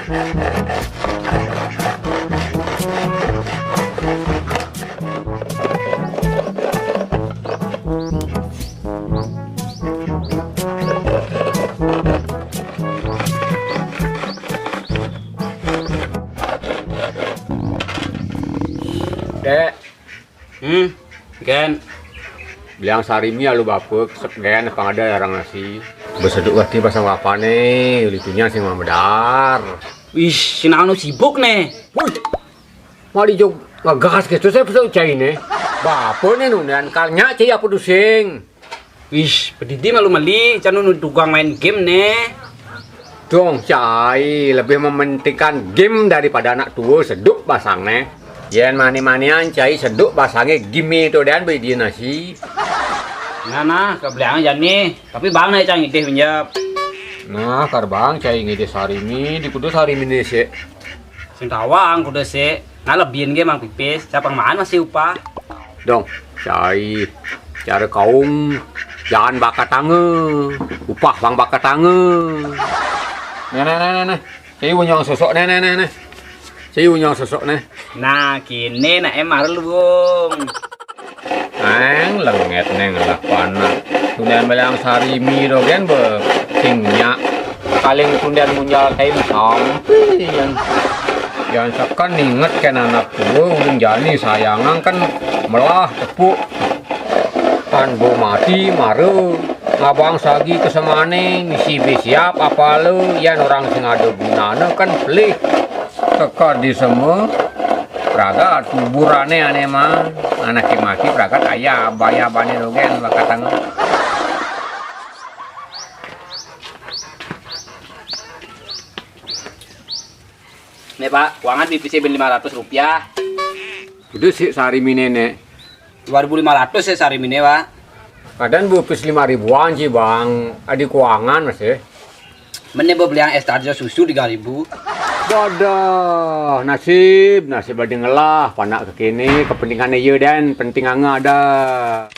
Dek, Gen. bilang sarimi alu bapuk, segen kang ada orang nasi. Berseduk hati pasang apa nih, litunya sing mamedar. Wih, sinang sibuk nih. Wih, mali jog ngegas gitu saya pesau cai nih. Bapak nih nunan kalnya cai apa dusing. Wih, pedidi malu mali, canu tukang main game nih. Dong cai lebih mementingkan game daripada anak tua seduk pasang nih. Yen mani-manian cai seduk pasangnya game itu dan beli nasi. Nah, ke belakang aja nih. Tapi bang nih cang ide pinjam. Nah, karbang cai ngide sarimi di kudu sarimi nih sih. Sing tawang kudu sih. Ngalebihin ge mang pipis, capang mana masih upah. Dong, cai cara kaum jangan bakat tange, upah bang bakat tange. Nah. Cai unyong sosok nah. Cai unyong sosok nah. Nah, kini nak emar lu bung. Ang lenget neng lah pana. Tundian belang sarimi do gen be singnya. Kaling tundian munjal kaim sampai yang sekan inget kan anak tua ujung jani sayangan kan melah tepuk kan bo mati maru ngabang sagi kesemane ngisi siap apa lu yan orang sing ada gunana kan beli tekar di semua praga tuburane ane mah anak mati praga ayah baya bane logen bakatang. Nih Pak, uangan pipis ben 500 rupiah. Udah sih sarimi nenek 2.500 ya sehari ini Pak. kadang bupis 5.000-an sih bang adik keuangan masih. Mending beli yang es tarjo susu 3.000. Waduh, nasib ada ngelah, panak kekini, kepentingannya iya dan penting ada.